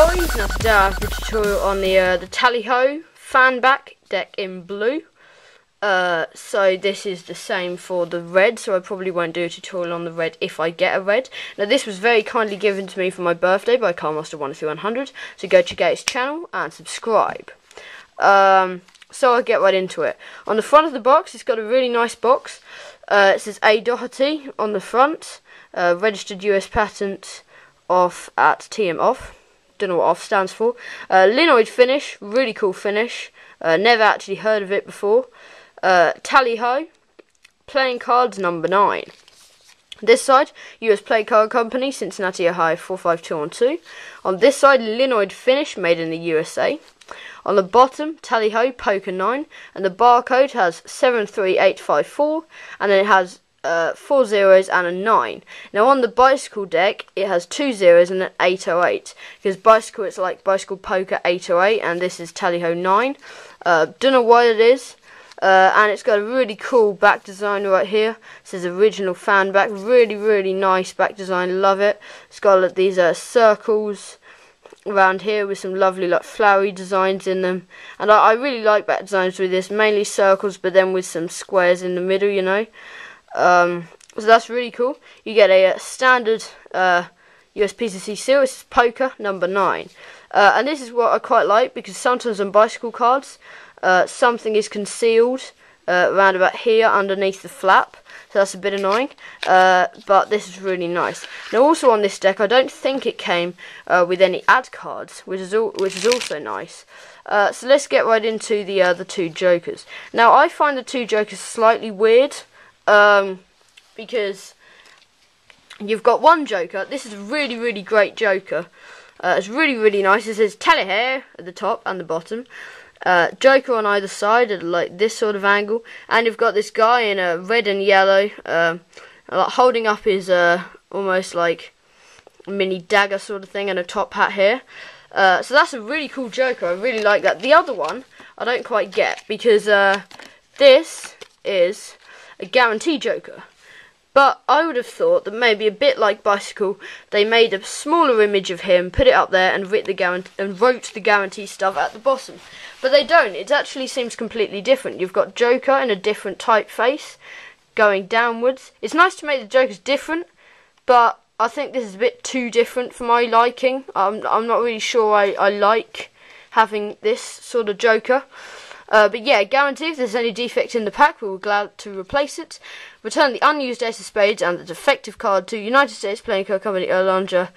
guys, now today I have the tutorial on the Tally-Ho fan back deck in blue. So this is the same for the red, so I probably won't do a tutorial on the red if I get a red. Now this was very kindly given to me for my birthday by KarlMaster13100, so go check out his channel and subscribe. So I'll get right into it. On the front of the box, it's got a really nice box. It says A. Doherty on the front, registered US patent off at TM off. Don't know what off stands for. Linoid finish, really cool finish. Never actually heard of it before. Tally-Ho, playing cards number 9. This side, US Play Card Company, Cincinnati, Ohio 45212. On this side, Linoid finish, made in the USA. On the bottom, Tally-Ho Poker 9, and the barcode has 73854, and then it has 4 zeros and a 9. Now on the bicycle deck, it has 2 zeros and an 808, because bicycle, it's like bicycle poker 808, and this is Tally-Ho 9. Don't know what it is. And it's got a really cool back design right here. It says original fan back, really nice back design, love it. It's got like these circles around here with some lovely like flowery designs in them, and I really like back designs with this, mainly circles but then with some squares in the middle, you know. So that's really cool. You get a standard USPCC seal. It's poker number 9, and this is what I quite like, because sometimes on bicycle cards something is concealed around about here underneath the flap, so that's a bit annoying, but this is really nice. Now also on this deck, I don't think it came with any ad cards, which is also nice. So let's get right into the two jokers. Now I find the two jokers slightly weird, because you've got one joker. This is a really great joker. It's really nice. It says Tally-Ho at the top and the bottom. Joker on either side at like this sort of angle, and you've got this guy in a red and yellow, holding up his almost like mini dagger sort of thing, and a top hat here. So that's a really cool joker. I really like that. The other one I don't quite get, because this is a guarantee joker. But I would have thought that maybe a bit like bicycle, they made a smaller image of him, put it up there, and wrote the guarantee stuff at the bottom. But they don't. It actually seems completely different. You've got Joker in a different typeface, going downwards. It's nice to make the Jokers different, but I think this is a bit too different for my liking. I'm not really sure I like having this sort of Joker. But yeah, guarantee if there's any defect in the pack, we're glad to replace it. Return the unused ace of spades and the defective card to United States Playing Card Company, Erlanger,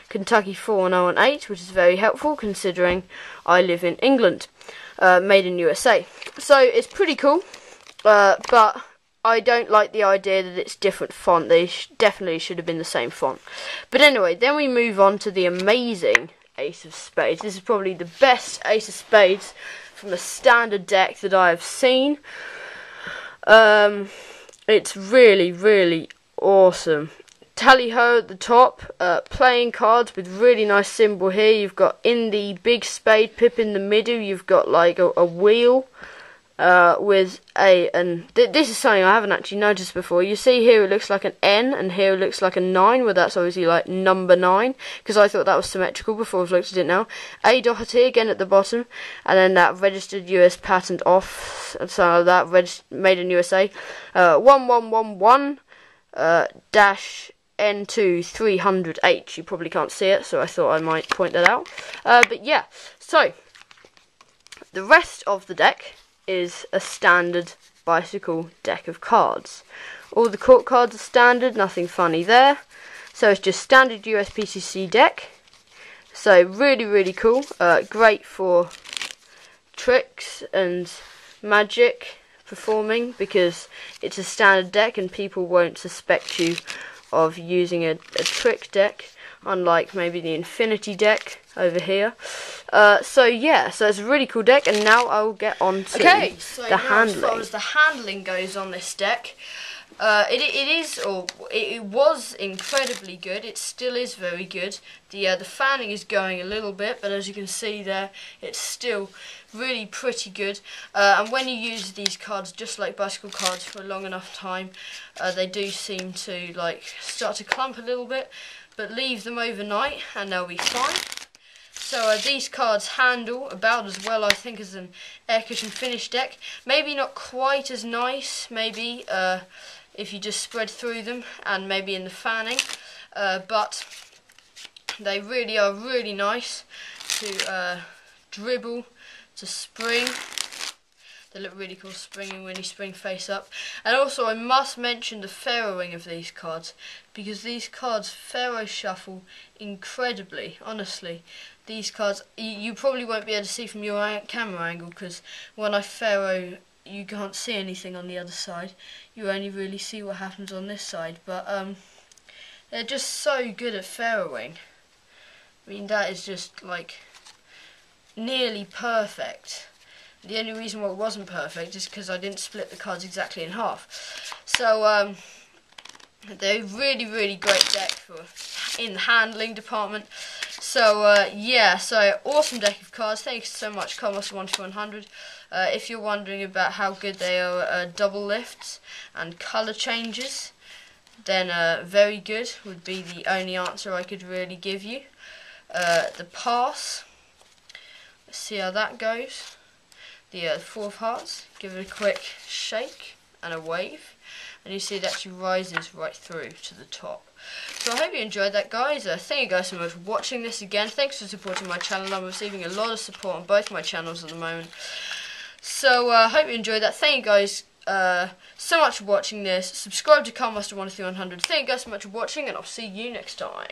Kentucky 41018, which is very helpful considering I live in England. Made in USA. So it's pretty cool, but I don't like the idea that it's different font. They definitely should have been the same font. But anyway, then we move on to the amazing ace of spades. This is probably the best ace of spades from a standard deck that I have seen. It's really awesome. Tally-Ho at the top, playing cards with really nice symbol here. You've got in the big spade pip in the middle, you've got like a wheel with this is something I haven't actually noticed before. You see here it looks like an N, and here it looks like a 9, well that's obviously like number 9, because I thought that was symmetrical before I've looked at it now. A. Doherty again at the bottom, and then that registered US patent off, so that made in USA, 1111 dash N2 300H. You probably can't see it, so I thought I might point that out. But yeah, so the rest of the deck is a standard bicycle deck of cards. All the court cards are standard, nothing funny there. So it's just standard USPCC deck. So really cool. Great for tricks and magic performing, because it's a standard deck and people won't suspect you of using a trick deck, unlike maybe the Infinity deck over here. So yeah, so it's a really cool deck, and now I'll get on to the handling. As far as the handling goes on this deck, it was incredibly good. It still is very good. The fanning is going a little bit, but as you can see there, it's still really pretty good. And when you use these cards, just like bicycle cards, for a long enough time, they do seem to like start to clump a little bit. But leave them overnight, and they'll be fine. So these cards handle about as well, I think, as an air cushion finish deck. Maybe not quite as nice, maybe, if you just spread through them and maybe in the fanning. But they really are really nice to dribble, to spring. They look really cool springing when you spring face up. And also I must mention the Pharaohing of these cards, because these cards Pharaoh shuffle incredibly, honestly. These cards, you probably won't be able to see from your camera angle, because when I Pharaoh you can't see anything on the other side. You only really see what happens on this side. But they're just so good at Pharaohing. I mean, that is just like nearly perfect. The only reason why it wasn't perfect is because I didn't split the cards exactly in half. So they're a really, really great deck for in the handling department. So yeah, so awesome deck of cards. Thanks so much, Commerce 1 to 100. If you're wondering about how good they are double lifts and colour changes, then very good would be the only answer I could really give you. The pass, let's see how that goes. The 4 of hearts, give it a quick shake and a wave, and you see it actually rises right through to the top. So I hope you enjoyed that, guys. Thank you guys so much for watching this again. Thanks for supporting my channel. I'm receiving a lot of support on both my channels at the moment. So I hope you enjoyed that. Thank you guys so much for watching this. Subscribe to Carmaster 1 to 100. Thank you guys so much for watching, and I'll see you next time.